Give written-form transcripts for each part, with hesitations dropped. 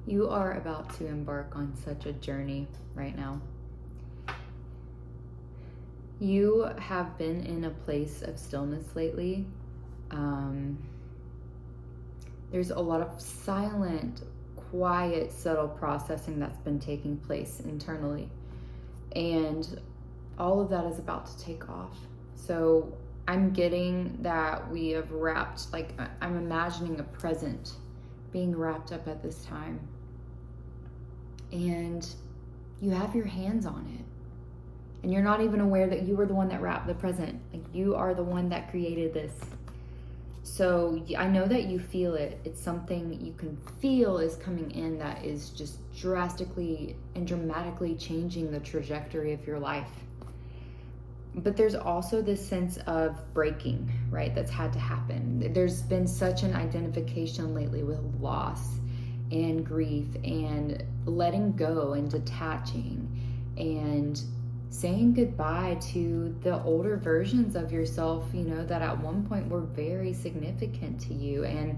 You are about to embark on such a journey right now. You have been in a place of stillness lately. There's a lot of silent, quiet, subtle processing that's been taking place internally. And all of that is about to take off. So I'm getting that we have wrapped, like I'm imagining a present being wrapped up at this time. And you have your hands on it. And you're not even aware that you were the one that wrapped the present. Like you are the one that created this. So I know that you feel it. It's something you can feel is coming in that is just drastically and dramatically changing the trajectory of your life. But there's also this sense of breaking, right? That's had to happen. There's been such an identification lately with loss and grief and letting go and detaching and saying goodbye to the older versions of yourself, you know, that at one point were very significant to you and,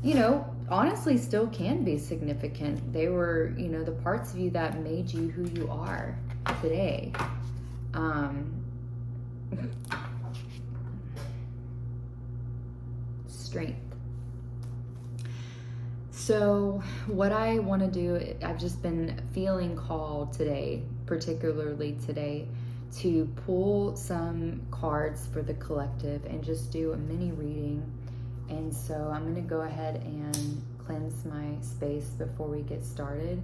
you know, honestly still can be significant. They were, you know, the parts of you that made you who you are today. Strength. So what I want to do, I've just been feeling called today, particularly today, to pull some cards for the collective and just do a mini reading. And so I'm going to go ahead and cleanse my space before we get started.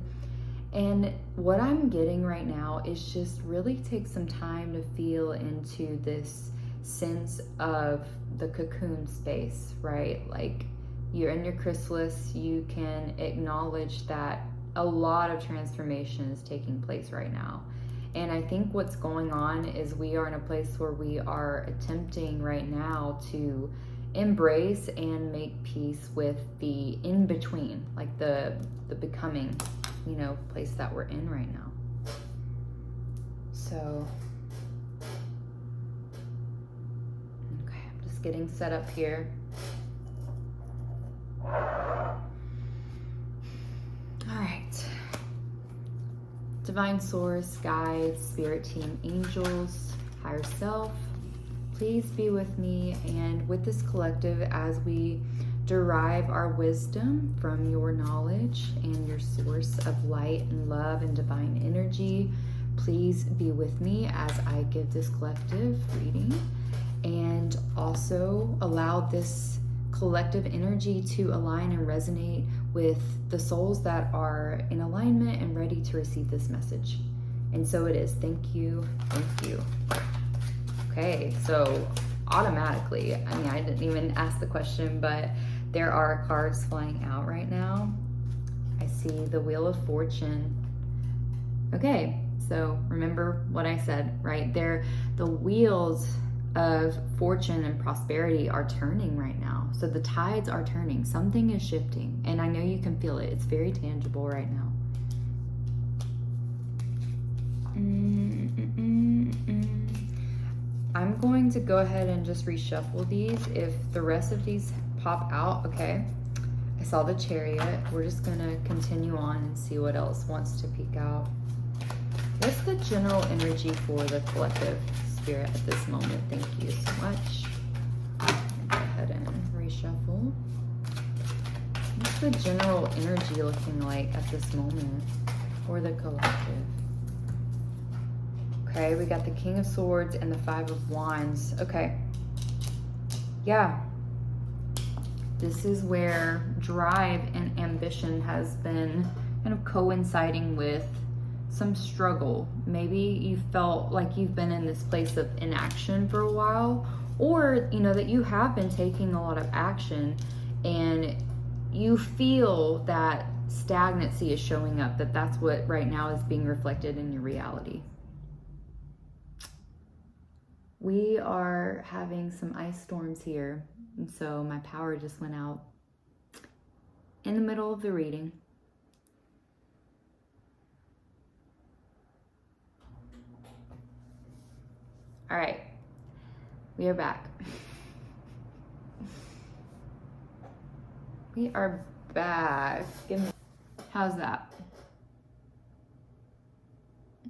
And what I'm getting right now is just really take some time to feel into this sense of the cocoon space, right? Like you're in your chrysalis, you can acknowledge that a lot of transformation is taking place right now. And I think what's going on is we are in a place where we are attempting right now to embrace and make peace with the in-between, like the becoming, you know, place that we're in right now. So, okay, I'm just getting set up here. All right. Divine Source, guides, spirit team, angels, higher self, please be with me and with this collective as we derive our wisdom from your knowledge and your source of light and love and divine energy. Please be with me as I give this collective reading and also allow this collective energy to align and resonate with the souls that are in alignment and ready to receive this message. And so it is. Thank you. Thank you. Okay, so automatically, I mean, I didn't even ask the question, but there are cards flying out right now. I see the Wheel of Fortune. Okay, so remember what I said, right? There, the wheels of fortune and prosperity are turning right now. So the tides are turning. Something is shifting. And I know you can feel it. It's very tangible right now. I'm going to go ahead and just reshuffle these. If the rest of these pop out, okay. I saw the Chariot. We're just gonna continue on and see what else wants to peek out. What's the general energy for the collective spirit at this moment? Thank you so much. Go ahead and reshuffle. What's the general energy looking like at this moment for the collective? Okay, we got the King of Swords and the Five of Wands. Okay. Yeah. This is where drive and ambition has been kind of coinciding with some struggle. Maybe you felt like you've been in this place of inaction for a while, or you know that you have been taking a lot of action and you feel that stagnancy is showing up, that's what right now is being reflected in your reality. We are having some ice storms here, and so my power just went out in the middle of the reading. All right, we are back. We are back. How's that?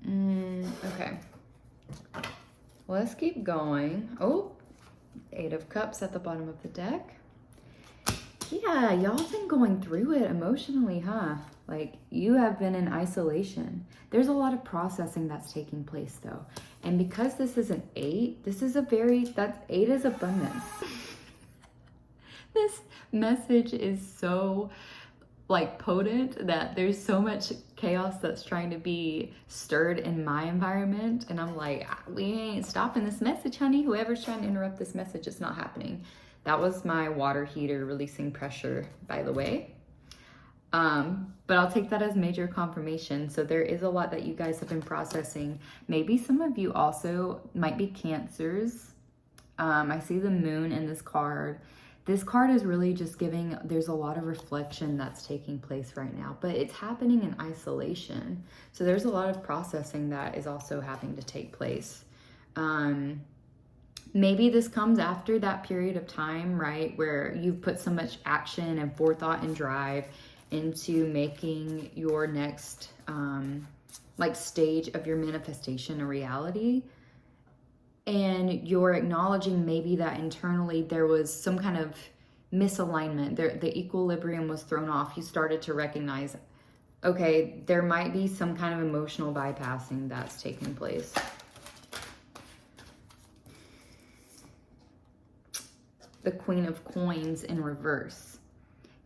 Okay. Let's keep going. Oh, 8 of Cups at the bottom of the deck. Yeah, y'all have been going through it emotionally, huh? Like, you have been in isolation. There's a lot of processing that's taking place, though. And because this is an 8, this is 8 is abundance. This message is so, like, potent that there's so much chaos that's trying to be stirred in my environment. And I'm like, we ain't stopping this message, honey. Whoever's trying to interrupt this message, it's not happening. That was my water heater releasing pressure, by the way. But I'll take that as major confirmation. So there is a lot that you guys have been processing. Maybe some of you also might be Cancers. I see the moon in this card. This card is really just giving, there's a lot of reflection that's taking place right now, but it's happening in isolation. So there's a lot of processing that is also having to take place. Maybe this comes after that period of time, right, where you've put so much action and forethought and drive into making your next like stage of your manifestation a reality. And you're acknowledging maybe that internally there was some kind of misalignment. The equilibrium was thrown off. You started to recognize, okay, there might be some kind of emotional bypassing that's taking place. The Queen of Coins in reverse.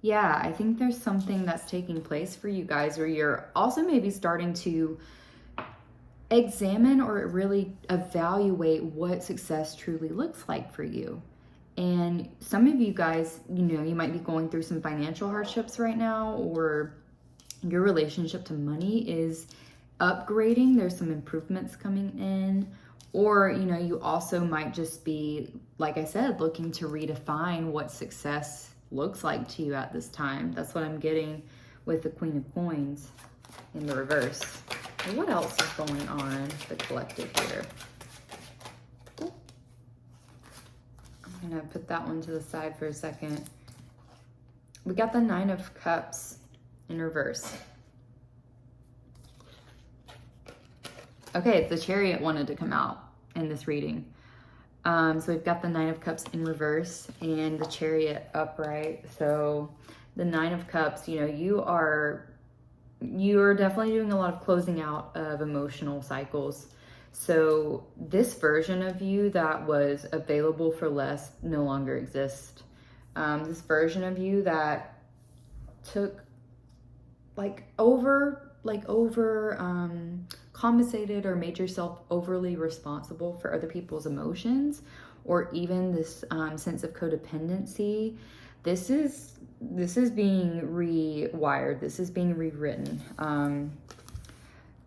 Yeah, I think there's something that's taking place for you guys where you're also maybe starting to examine or really evaluate what success truly looks like for you. And some of you guys, you know, you might be going through some financial hardships right now, or your relationship to money is upgrading. There's some improvements coming in. Or, you know, you also might just be, like I said, looking to redefine what success looks like to you at this time. That's what I'm getting with the Queen of Coins in the reverse. And what else is going on the collective here? I'm gonna put that one to the side for a second. We got the 9 of Cups in reverse. Okay, the Chariot wanted to come out in this reading. So we've got the 9 of Cups in reverse and the Chariot upright. So the 9 of Cups, you know, you're definitely doing a lot of closing out of emotional cycles. So this version of you that was available for less no longer exists. This version of you that took compensated or made yourself overly responsible for other people's emotions, or even this sense of codependency. This is being rewired. This is being rewritten.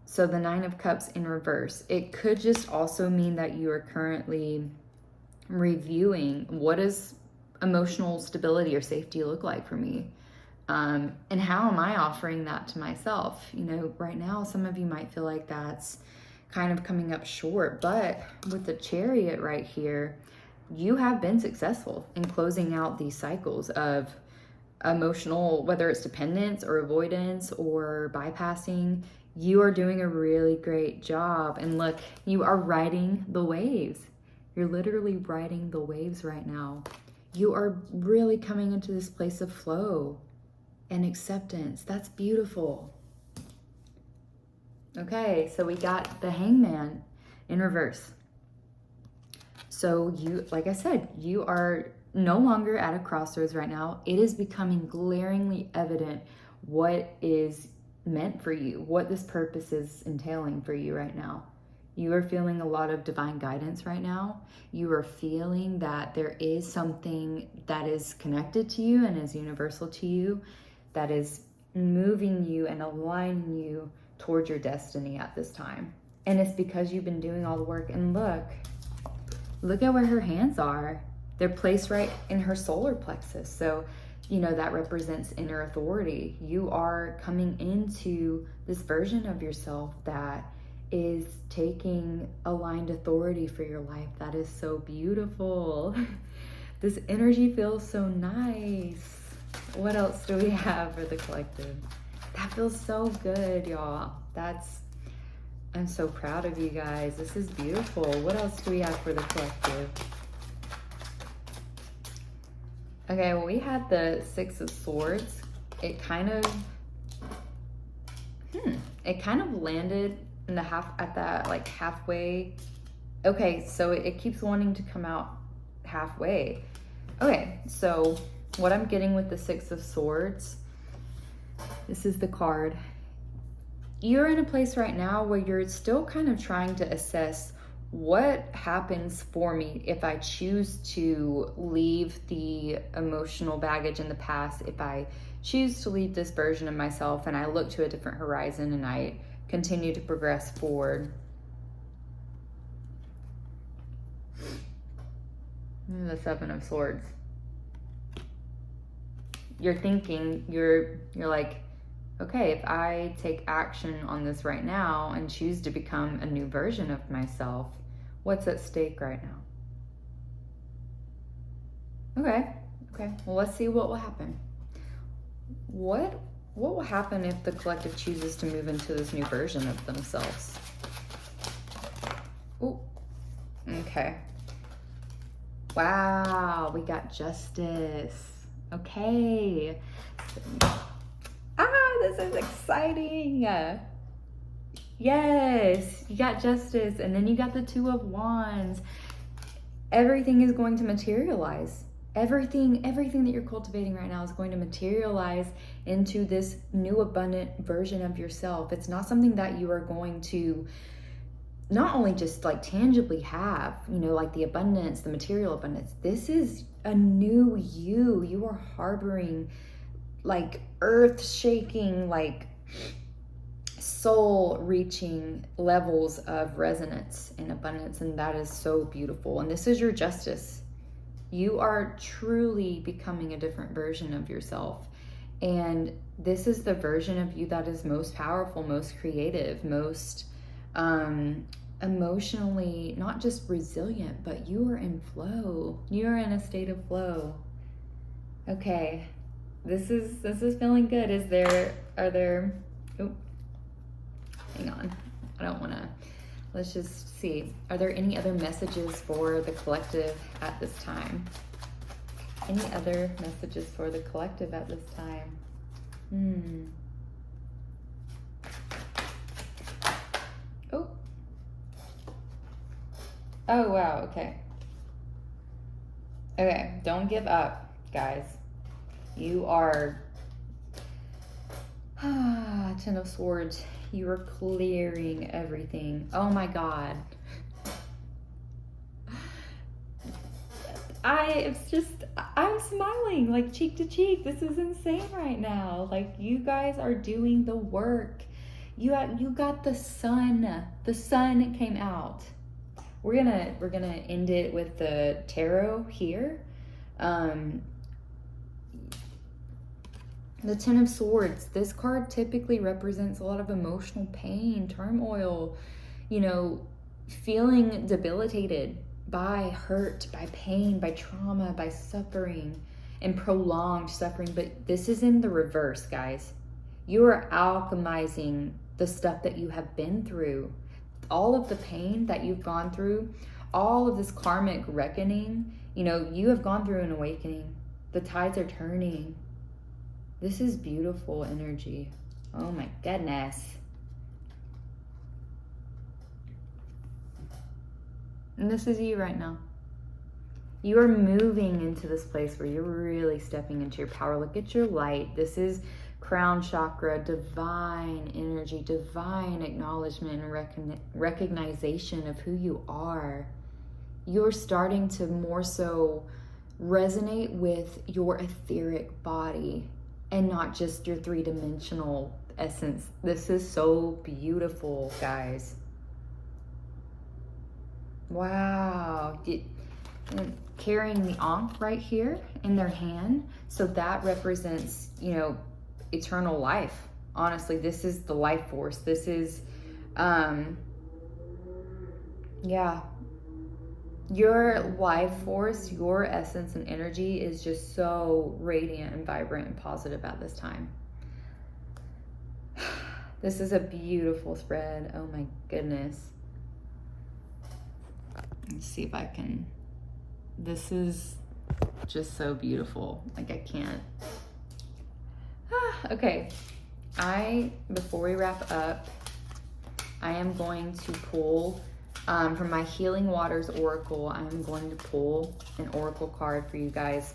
So the 9 of Cups in reverse. It could just also mean that you are currently reviewing, what does emotional stability or safety look like for me? And how am I offering that to myself? You know, right now, some of you might feel like that's kind of coming up short, but with the Chariot right here, you have been successful in closing out these cycles of emotional, whether it's dependence or avoidance or bypassing. You are doing a really great job. And look, you are riding the waves. You're literally riding the waves right now. You are really coming into this place of flow and acceptance. That's beautiful. Okay, so we got the Hangman in reverse. So you, like I said, you are no longer at a crossroads right now. It is becoming glaringly evident what is meant for you, what this purpose is entailing for you right now. You are feeling a lot of divine guidance right now. You are feeling that there is something that is connected to you and is universal to you, that is moving you and aligning you towards your destiny at this time. And it's because you've been doing all the work. And look at where her hands are. They're placed right in her solar plexus. So, you know, that represents inner authority. You are coming into this version of yourself that is taking aligned authority for your life. That is so beautiful. This energy feels so nice. What else do we have for the collective? That feels so good, y'all. I'm so proud of you guys. This is beautiful. What else do we have for the collective? Okay, well, we had the Six of Swords. It kind of landed in the halfway. Okay, so it keeps wanting to come out halfway. Okay, so what I'm getting with the Six of Swords, this is the card. You're in a place right now where you're still kind of trying to assess what happens for me if I choose to leave the emotional baggage in the past, if I choose to leave this version of myself and I look to a different horizon and I continue to progress forward. The Seven of Swords. You're thinking, you're like, okay, if I take action on this right now and choose to become a new version of myself, what's at stake right now? Okay, well, let's see what will happen. What will happen if the collective chooses to move into this new version of themselves? Oh, okay. Wow, we got Justice. Okay. This is exciting. Yes, you got Justice, and then you got the Two of Wands. Everything is going to materialize. Everything that you're cultivating right now is going to materialize into this new abundant version of yourself. It's not something that you are going to not only just like tangibly have, like the abundance, the material abundance. This is a new you. You are harboring like earth-shaking, like soul-reaching levels of resonance and abundance, and that is so beautiful. And this is your Justice. You are truly becoming a different version of yourself, and this is the version of you that is most powerful, most creative, most emotionally not just resilient, but you are in flow. You're in a state of flow. Okay. This is feeling good. Oh, hang on. I don't want to, let's just see. Are there any other messages for the collective at this time? Any other messages for the collective at this time? Oh, wow. Okay. Okay. Don't give up, guys. You are, Ten of Swords, you are clearing everything. Oh my God. I'm smiling like cheek to cheek. This is insane right now. Like, you guys are doing the work. You got the sun. The sun came out. We're gonna end it with the tarot here. The Ten of Swords, this card typically represents a lot of emotional pain, turmoil, feeling debilitated by hurt, by pain, by trauma, by suffering, and prolonged suffering. But this is in the reverse, guys. You are alchemizing the stuff that you have been through. All of the pain that you've gone through, all of this karmic reckoning, you have gone through an awakening. The tides are turning. This is beautiful energy. Oh my goodness. And this is you right now. You are moving into this place where you're really stepping into your power. Look at your light. This is crown chakra, divine energy, divine acknowledgement and recognition of who you are. You're starting to more so resonate with your etheric body and not just your three-dimensional essence. This is so beautiful, guys. Wow. Carrying the Ankh right here in their hand. So that represents, eternal life. Honestly, this is the life force. This is, your life force, your essence and energy is just so radiant and vibrant and positive at this time. This is a beautiful spread. Oh my goodness. Let's see if I can. This is just so beautiful. Like, I can't. Okay. Before we wrap up, I am going to pull from my Healing Waters Oracle. I'm going to pull an Oracle card for you guys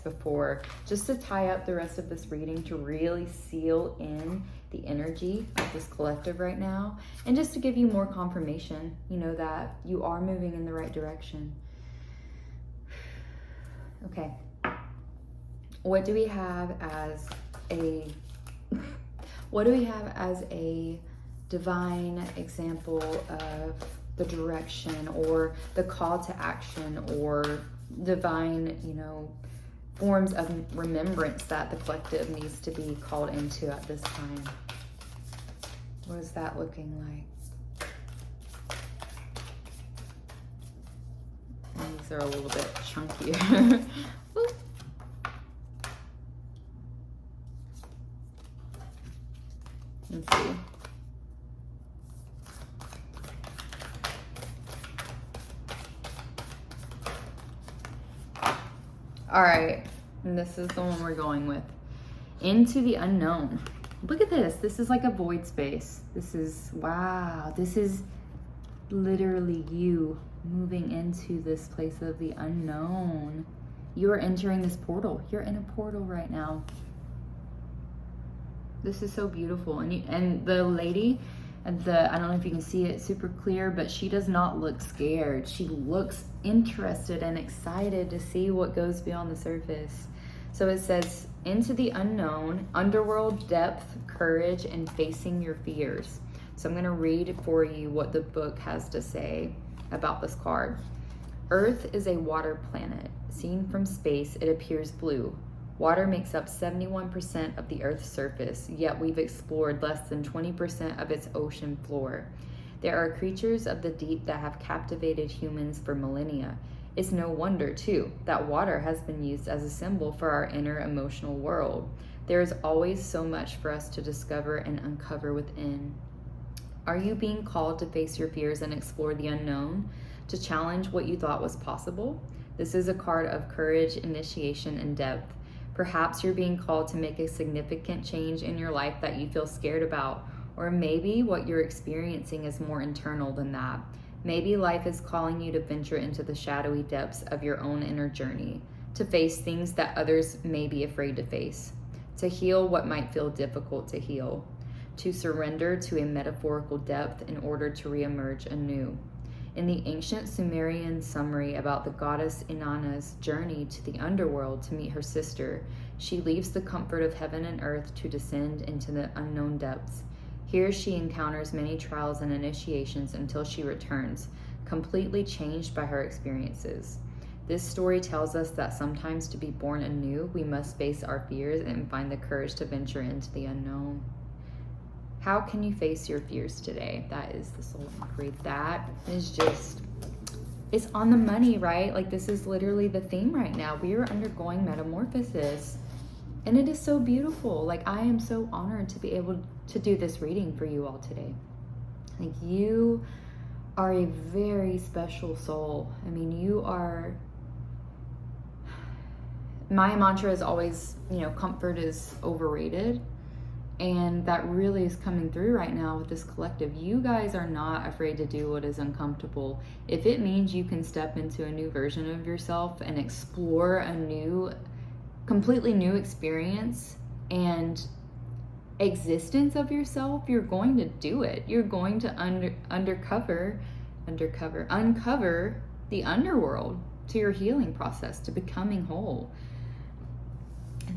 just to tie up the rest of this reading, to really seal in the energy of this collective right now, and just to give you more confirmation, that you are moving in the right direction. Okay. What do we have as a divine example of the direction or the call to action or divine, forms of remembrance that the collective needs to be called into at this time? What is that looking like? These are a little bit chunkier. Let's see. All right, and this is the one we're going with. Into the unknown. Look at this. This is like a void space. Wow. This is literally you moving into this place of the unknown. You are entering this portal. You're in a portal right now. This is so beautiful. And the lady, I don't know if you can see it super clear, but she does not look scared. She looks interested and excited to see what goes beyond the surface. So it says, into the unknown, underworld depth, courage, and facing your fears. So I'm going to read for you what the book has to say about this card. Earth is a water planet. Seen from space, it appears blue. Water makes up 71% of the Earth's surface, yet we've explored less than 20% of its ocean floor. There are creatures of the deep that have captivated humans for millennia. It's no wonder, too, that water has been used as a symbol for our inner emotional world. There is always so much for us to discover and uncover within. Are you being called to face your fears and explore the unknown? To challenge what you thought was possible? This is a card of courage, initiation, and depth. Perhaps you're being called to make a significant change in your life that you feel scared about, or maybe what you're experiencing is more internal than that. Maybe life is calling you to venture into the shadowy depths of your own inner journey, to face things that others may be afraid to face, to heal what might feel difficult to heal, to surrender to a metaphorical depth in order to reemerge anew. In the ancient Sumerian summary about the goddess Inanna's journey to the underworld to meet her sister, she leaves the comfort of heaven and earth to descend into the unknown depths. Here she encounters many trials and initiations until she returns, completely changed by her experiences. This story tells us that sometimes to be born anew, we must face our fears and find the courage to venture into the unknown. How can you face your fears today? That is the soul inquiry. That is just, it's on the money, right? Like, this is literally the theme right now. We are undergoing metamorphosis, and it is so beautiful. Like, I am so honored to be able to do this reading for you all today. Like, you are a very special soul. I mean, my mantra is always, comfort is overrated. And that really is coming through right now with this collective. You guys are not afraid to do what is uncomfortable. If it means you can step into a new version of yourself and explore a completely new experience and existence of yourself, you're going to do it. You're going to uncover the underworld to your healing process, to becoming whole.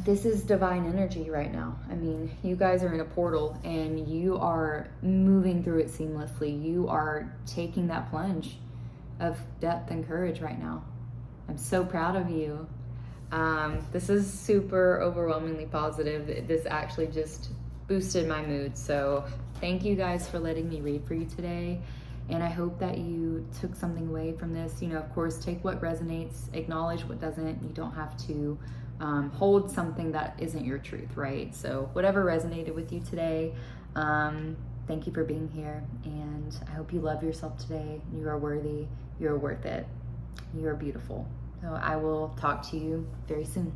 This is divine energy right now. I mean, you guys are in a portal and you are moving through it seamlessly. You are taking that plunge of depth and courage right now. I'm so proud of you. This is super overwhelmingly positive. This actually just boosted my mood. So thank you guys for letting me read for you today. And I hope that you took something away from this. Of course, take what resonates, acknowledge what doesn't. You don't have to hold something that isn't your truth, right? So whatever resonated with you today, thank you for being here, and I hope you love yourself today. You are worthy. You are worth it. You are beautiful. So I will talk to you very soon.